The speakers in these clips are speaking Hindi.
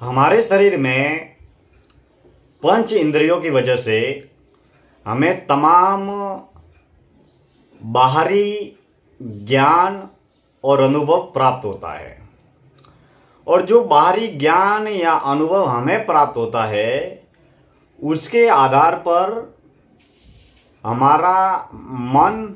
हमारे शरीर में पंच इंद्रियों की वजह से हमें तमाम बाहरी ज्ञान और अनुभव प्राप्त होता है। और जो बाहरी ज्ञान या अनुभव हमें प्राप्त होता है उसके आधार पर हमारा मन,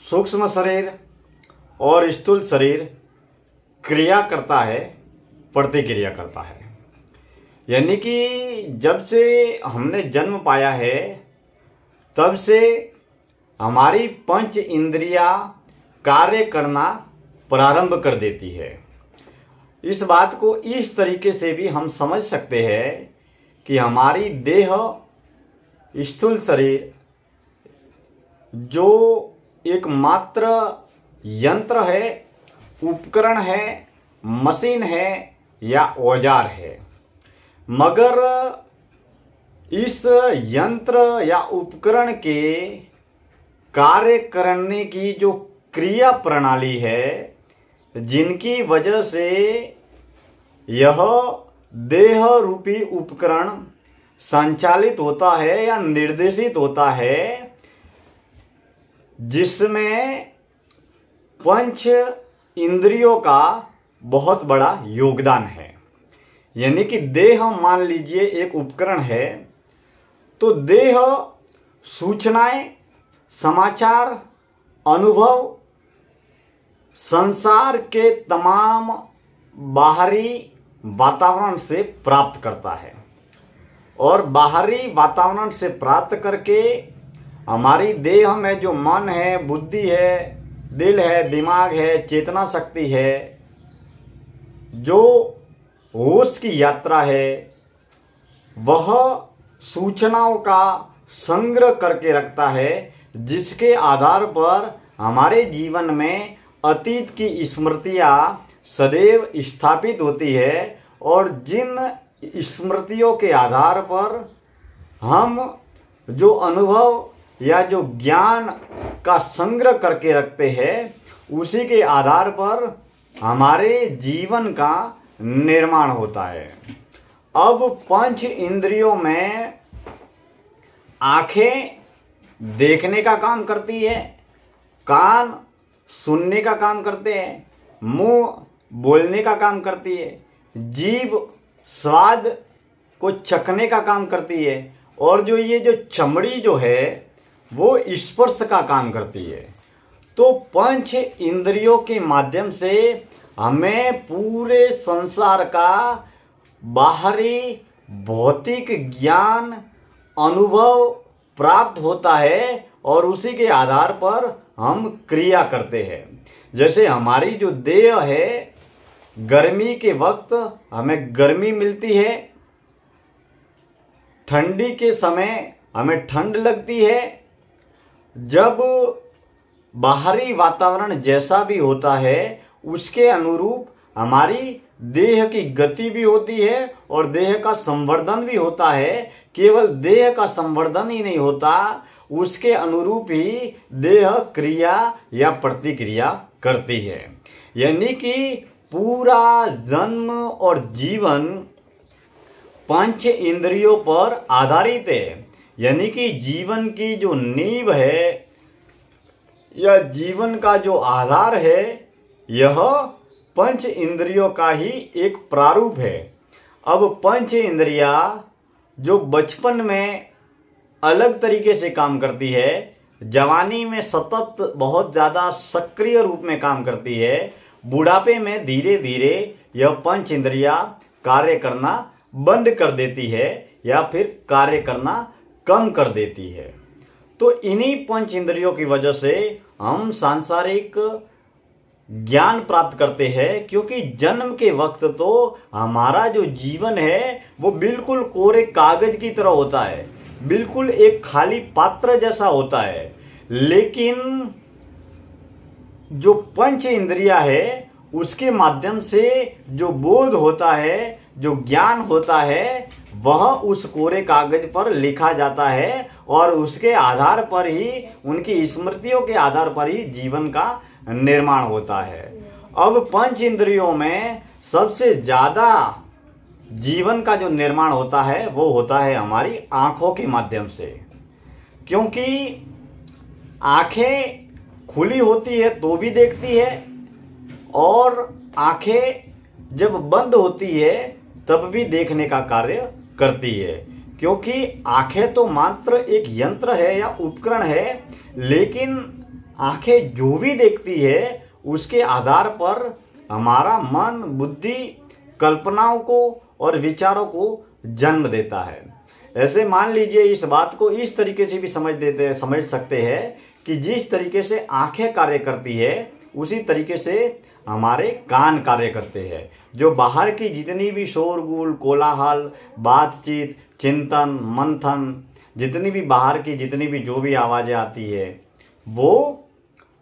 सूक्ष्म शरीर और स्थूल शरीर क्रिया करता है, प्रतिक्रिया करता है। यानी कि जब से हमने जन्म पाया है तब से हमारी पंच इंद्रियां कार्य करना प्रारंभ कर देती है। इस बात को इस तरीके से भी हम समझ सकते हैं कि हमारी देह, स्थूल शरीर जो एकमात्र यंत्र है, उपकरण है, मशीन है या औजार है, मगर इस यंत्र या उपकरण के कार्य करने की जो क्रिया प्रणाली है, जिनकी वजह से यह देह रूपी उपकरण संचालित होता है या निर्देशित होता है, जिसमें पंच इंद्रियों का बहुत बड़ा योगदान है। यानी कि देह मान लीजिए एक उपकरण है, तो देह सूचनाएं, समाचार, अनुभव संसार के तमाम बाहरी वातावरण से प्राप्त करता है और बाहरी वातावरण से प्राप्त करके हमारी देह में जो मन है, बुद्धि है, दिल है, दिमाग है, चेतना शक्ति है, जो होश की यात्रा है, वह सूचनाओं का संग्रह करके रखता है, जिसके आधार पर हमारे जीवन में अतीत की स्मृतियां सदैव स्थापित होती है और जिन स्मृतियों के आधार पर हम जो अनुभव या जो ज्ञान का संग्रह करके रखते हैं, उसी के आधार पर हमारे जीवन का निर्माण होता है। अब पंच इंद्रियों में आंखें देखने का काम करती है, कान सुनने का काम करते हैं, मुंह बोलने का काम करती है, जीभ स्वाद को चखने का काम करती है और जो ये जो चमड़ी जो है वो स्पर्श का काम करती है। तो पंच इंद्रियों के माध्यम से हमें पूरे संसार का बाहरी भौतिक ज्ञान, अनुभव प्राप्त होता है और उसी के आधार पर हम क्रिया करते हैं। जैसे हमारी जो देह है, गर्मी के वक्त हमें गर्मी मिलती है, ठंडी के समय हमें ठंड लगती है। जब बाहरी वातावरण जैसा भी होता है उसके अनुरूप हमारी देह की गति भी होती है और देह का संवर्धन भी होता है। केवल देह का संवर्धन ही नहीं होता, उसके अनुरूप ही देह क्रिया या प्रतिक्रिया करती है। यानी कि पूरा जन्म और जीवन पंच इंद्रियों पर आधारित है। यानी कि जीवन की जो नींव है या जीवन का जो आधार है, यह पंच इंद्रियों का ही एक प्रारूप है। अब पंच इंद्रियां जो बचपन में अलग तरीके से काम करती है, जवानी में सतत बहुत ज़्यादा सक्रिय रूप में काम करती है, बुढ़ापे में धीरे धीरे यह पंच इंद्रियां कार्य करना बंद कर देती है या फिर कार्य करना कम कर देती है। तो इन्हीं पंच इंद्रियों की वजह से हम सांसारिक ज्ञान प्राप्त करते हैं, क्योंकि जन्म के वक्त तो हमारा जो जीवन है वो बिल्कुल कोरे कागज की तरह होता है, बिल्कुल एक खाली पात्र जैसा होता है। लेकिन जो पंच इंद्रियां है उसके माध्यम से जो बोध होता है, जो ज्ञान होता है, वह उस कोरे कागज पर लिखा जाता है और उसके आधार पर ही, उनकी स्मृतियों के आधार पर ही जीवन का निर्माण होता है। अब पंच इंद्रियों में सबसे ज्यादा जीवन का जो निर्माण होता है वो होता है हमारी आंखों के माध्यम से। क्योंकि आंखें खुली होती है तो भी देखती है, और आंखें जब बंद होती है तब भी देखने का कार्य करती है। क्योंकि आंखें तो मात्र एक यंत्र है या उपकरण है, लेकिन आंखें जो भी देखती है उसके आधार पर हमारा मन, बुद्धि कल्पनाओं को और विचारों को जन्म देता है। ऐसे मान लीजिए, इस बात को इस तरीके से भी समझ सकते हैं कि जिस तरीके से आंखें कार्य करती है उसी तरीके से हमारे कान कार्य करते हैं। जो बाहर की जितनी भी शोरगुल, कोलाहल, बातचीत, चिंतन, मंथन, जितनी भी बाहर की जितनी भी जो भी आवाज़ें आती है वो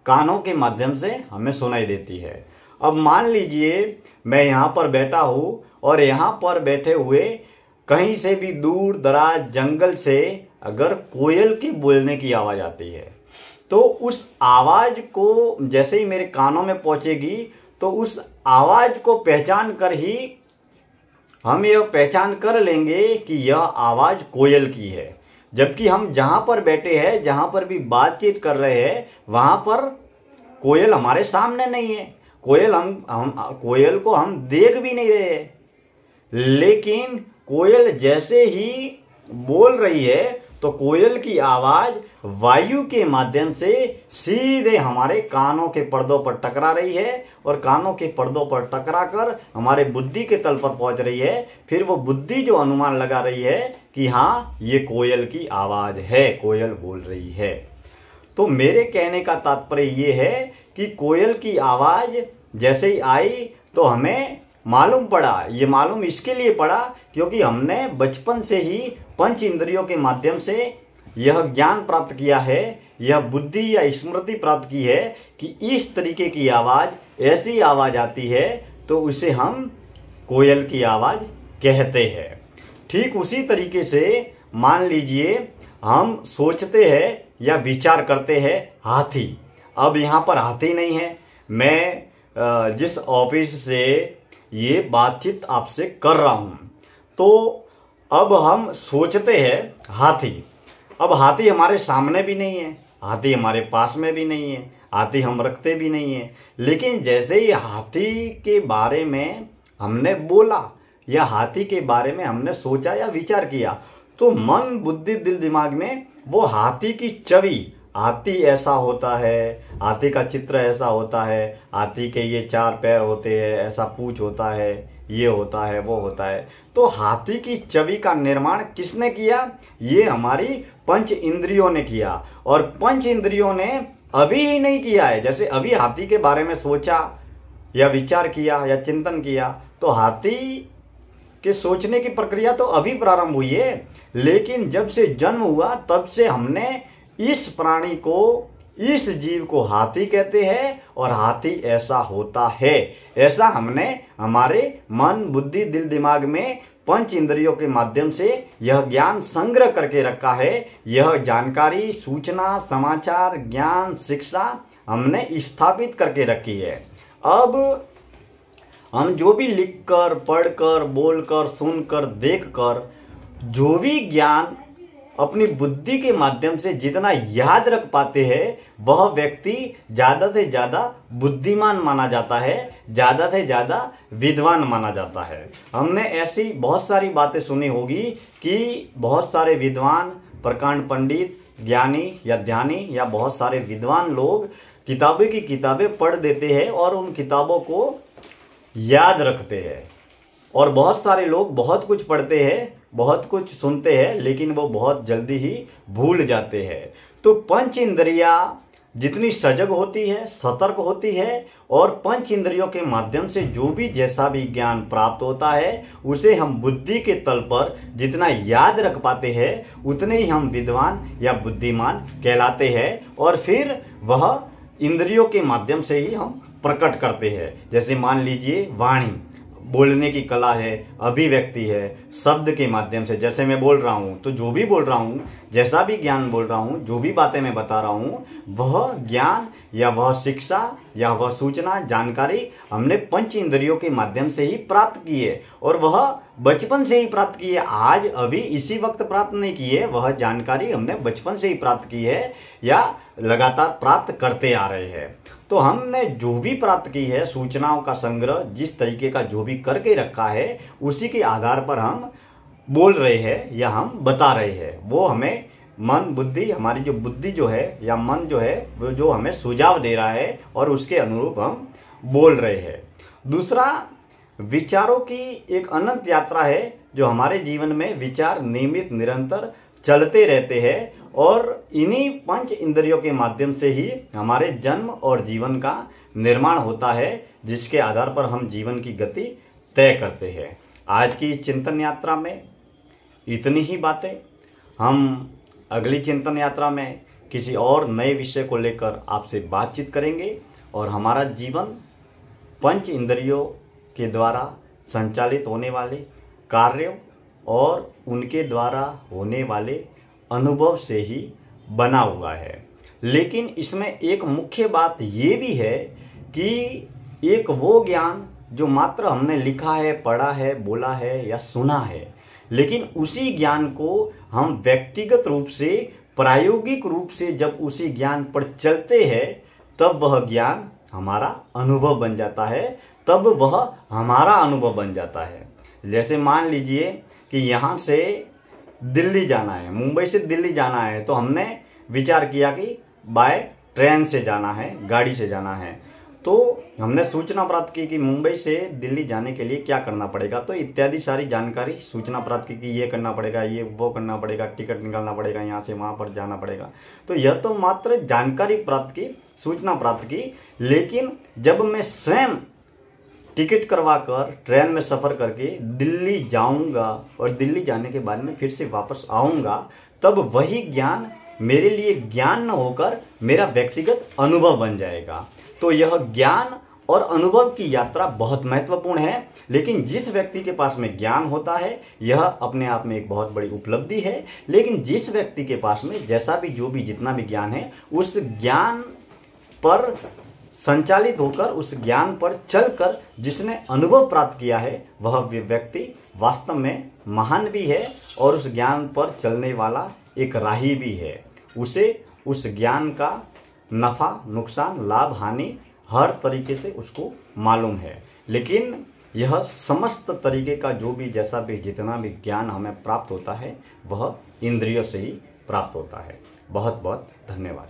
कानों के माध्यम से हमें सुनाई देती है। अब मान लीजिए मैं यहाँ पर बैठा हूँ और यहाँ पर बैठे हुए कहीं से भी दूर दराज जंगल से अगर कोयल की बोलने की आवाज़ आती है तो उस आवाज़ को जैसे ही मेरे कानों में पहुँचेगी तो उस आवाज़ को पहचान कर ही हम यह पहचान कर लेंगे कि यह आवाज़ कोयल की है। जबकि हम जहाँ पर बैठे हैं, जहाँ पर भी बातचीत कर रहे हैं, वहाँ पर कोयल हमारे सामने नहीं है। कोयल को हम देख भी नहीं रहे हैं, लेकिन कोयल जैसे ही बोल रही है तो कोयल की आवाज़ वायु के माध्यम से सीधे हमारे कानों के पर्दों पर टकरा रही है, और कानों के पर्दों पर टकरा कर हमारे बुद्धि के तल पर पहुंच रही है। फिर वो बुद्धि जो अनुमान लगा रही है कि हाँ, ये कोयल की आवाज़ है, कोयल बोल रही है। तो मेरे कहने का तात्पर्य ये है कि कोयल की आवाज़ जैसे ही आई तो हमें मालूम पड़ा। ये मालूम इसके लिए पड़ा क्योंकि हमने बचपन से ही पंच इंद्रियों के माध्यम से यह ज्ञान प्राप्त किया है, यह बुद्धि या स्मृति प्राप्त की है कि इस तरीके की आवाज़, ऐसी आवाज़ आती है तो उसे हम कोयल की आवाज़ कहते हैं। ठीक उसी तरीके से मान लीजिए हम सोचते हैं या विचार करते हैं हाथी। अब यहाँ पर हाथी नहीं है, मैं जिस ऑफिस से ये बातचीत आपसे कर रहा हूँ, तो अब हम सोचते हैं हाथी। अब हाथी हमारे सामने भी नहीं है, हाथी हमारे पास में भी नहीं है, हाथी हम रखते भी नहीं है। लेकिन जैसे ही हाथी के बारे में हमने बोला या हाथी के बारे में हमने सोचा या विचार किया तो मन, बुद्धि, दिल, दिमाग में वो हाथी की छवि, हाथी ऐसा होता है, हाथी का चित्र ऐसा होता है, हाथी के ये 4 पैर होते हैं, ऐसा पूंछ होता है, ये होता है, वो होता है। तो हाथी की छवि का निर्माण किसने किया? ये हमारी पंच इंद्रियों ने किया। और पंच इंद्रियों ने अभी ही नहीं किया है। जैसे अभी हाथी के बारे में सोचा या विचार किया या चिंतन किया तो हाथी के सोचने की प्रक्रिया तो अभी प्रारंभ हुई है, लेकिन जब से जन्म हुआ तब से हमने इस प्राणी को, इस जीव को हाथी कहते हैं और हाथी ऐसा होता है। ऐसा हमने हमारे मन, बुद्धि, दिल, दिमाग में पंच इंद्रियों के माध्यम से यह ज्ञान संग्रह करके रखा है। यह जानकारी, सूचना, समाचार, ज्ञान, शिक्षा हमने स्थापित करके रखी है। अब हम जो भी लिखकर, पढ़कर, बोलकर, सुनकर, देखकर जो भी ज्ञान अपनी बुद्धि के माध्यम से जितना याद रख पाते हैं वह व्यक्ति ज़्यादा से ज़्यादा बुद्धिमान माना जाता है, ज़्यादा से ज़्यादा विद्वान माना जाता है। हमने ऐसी बहुत सारी बातें सुनी होगी कि बहुत सारे विद्वान, प्रकांड पंडित, ज्ञानी या ध्यानी या बहुत सारे विद्वान लोग किताबें की किताबें पढ़ देते हैं और उन किताबों को याद रखते हैं। और बहुत सारे लोग बहुत कुछ पढ़ते हैं, बहुत कुछ सुनते हैं, लेकिन वो बहुत जल्दी ही भूल जाते हैं। तो पंच इंद्रियां जितनी सजग होती है, सतर्क होती है, और पंच इंद्रियों के माध्यम से जो भी जैसा भी ज्ञान प्राप्त होता है उसे हम बुद्धि के तल पर जितना याद रख पाते हैं उतने ही हम विद्वान या बुद्धिमान कहलाते हैं। और फिर वह इंद्रियों के माध्यम से ही हम प्रकट करते हैं। जैसे मान लीजिए वाणी, बोलने की कला है, अभिव्यक्ति है, शब्द के माध्यम से जैसे मैं बोल रहा हूँ तो जो भी बोल रहा हूँ, जैसा भी ज्ञान बोल रहा हूँ, जो भी बातें मैं बता रहा हूँ, वह ज्ञान या वह शिक्षा या वह सूचना जानकारी हमने पंच इंद्रियों के माध्यम से ही प्राप्त की है, और वह बचपन से ही प्राप्त की है। आज अभी इसी वक्त प्राप्त नहीं की है, वह जानकारी हमने बचपन से ही प्राप्त की है या लगातार प्राप्त करते आ रहे हैं। तो हमने जो भी प्राप्त की है, सूचनाओं का संग्रह जिस तरीके का जो भी करके रखा है, उसी के आधार पर हम बोल रहे हैं या हम बता रहे हैं। वो हमें मन बुद्धि, हमारी जो बुद्धि जो है या मन जो है, वो जो हमें सुझाव दे रहा है और उसके अनुरूप हम बोल रहे हैं। दूसरा, विचारों की एक अनंत यात्रा है, जो हमारे जीवन में विचार नियमित निरंतर चलते रहते हैं, और इन्हीं पंच इंद्रियों के माध्यम से ही हमारे जन्म और जीवन का निर्माण होता है, जिसके आधार पर हम जीवन की गति तय करते हैं। आज की चिंतन यात्रा में इतनी ही बातें। हम अगली चिंतन यात्रा में किसी और नए विषय को लेकर आपसे बातचीत करेंगे, और हमारा जीवन पंच इंद्रियों के द्वारा संचालित होने वाले कार्यों और उनके द्वारा होने वाले अनुभव से ही बना हुआ है। लेकिन इसमें एक मुख्य बात ये भी है कि एक वो ज्ञान जो मात्र हमने लिखा है, पढ़ा है, बोला है या सुना है, लेकिन उसी ज्ञान को हम व्यक्तिगत रूप से, प्रायोगिक रूप से जब उसी ज्ञान पर चलते हैं, तब वह ज्ञान हमारा अनुभव बन जाता है, तब वह हमारा अनुभव बन जाता है। जैसे मान लीजिए कि यहाँ से दिल्ली जाना है, मुंबई से दिल्ली जाना है, तो हमने विचार किया कि बाय ट्रेन से जाना है, गाड़ी से जाना है। तो हमने सूचना प्राप्त की कि मुंबई से दिल्ली जाने के लिए क्या करना पड़ेगा, तो इत्यादि सारी जानकारी सूचना प्राप्त की कि ये करना पड़ेगा, ये वो करना पड़ेगा, टिकट निकालना पड़ेगा, यहाँ से वहाँ पर जाना पड़ेगा। तो यह तो मात्र जानकारी प्राप्त की, सूचना प्राप्त की। लेकिन जब मैं स्वयं टिकट करवा कर ट्रेन में सफ़र करके दिल्ली जाऊंगा और दिल्ली जाने के बाद में फिर से वापस आऊँगा, तब वही ज्ञान मेरे लिए ज्ञान न होकर मेरा व्यक्तिगत अनुभव बन जाएगा। तो यह ज्ञान और अनुभव की यात्रा बहुत महत्वपूर्ण है। लेकिन जिस व्यक्ति के पास में ज्ञान होता है, यह अपने आप में एक बहुत बड़ी उपलब्धि है। लेकिन जिस व्यक्ति के पास में जैसा भी, जो भी, जितना भी ज्ञान है, उस ज्ञान पर संचालित होकर, उस ज्ञान पर चलकर जिसने अनुभव प्राप्त किया है, वह व्यक्ति वास्तव में महान भी है और उस ज्ञान पर चलने वाला एक राही भी है। उसे उस ज्ञान का नफ़ा, नुकसान, लाभ, हानि हर तरीके से उसको मालूम है। लेकिन यह समस्त तरीके का जो भी, जैसा भी, जितना भी ज्ञान हमें प्राप्त होता है, वह इंद्रियों से ही प्राप्त होता है। बहुत बहुत धन्यवाद।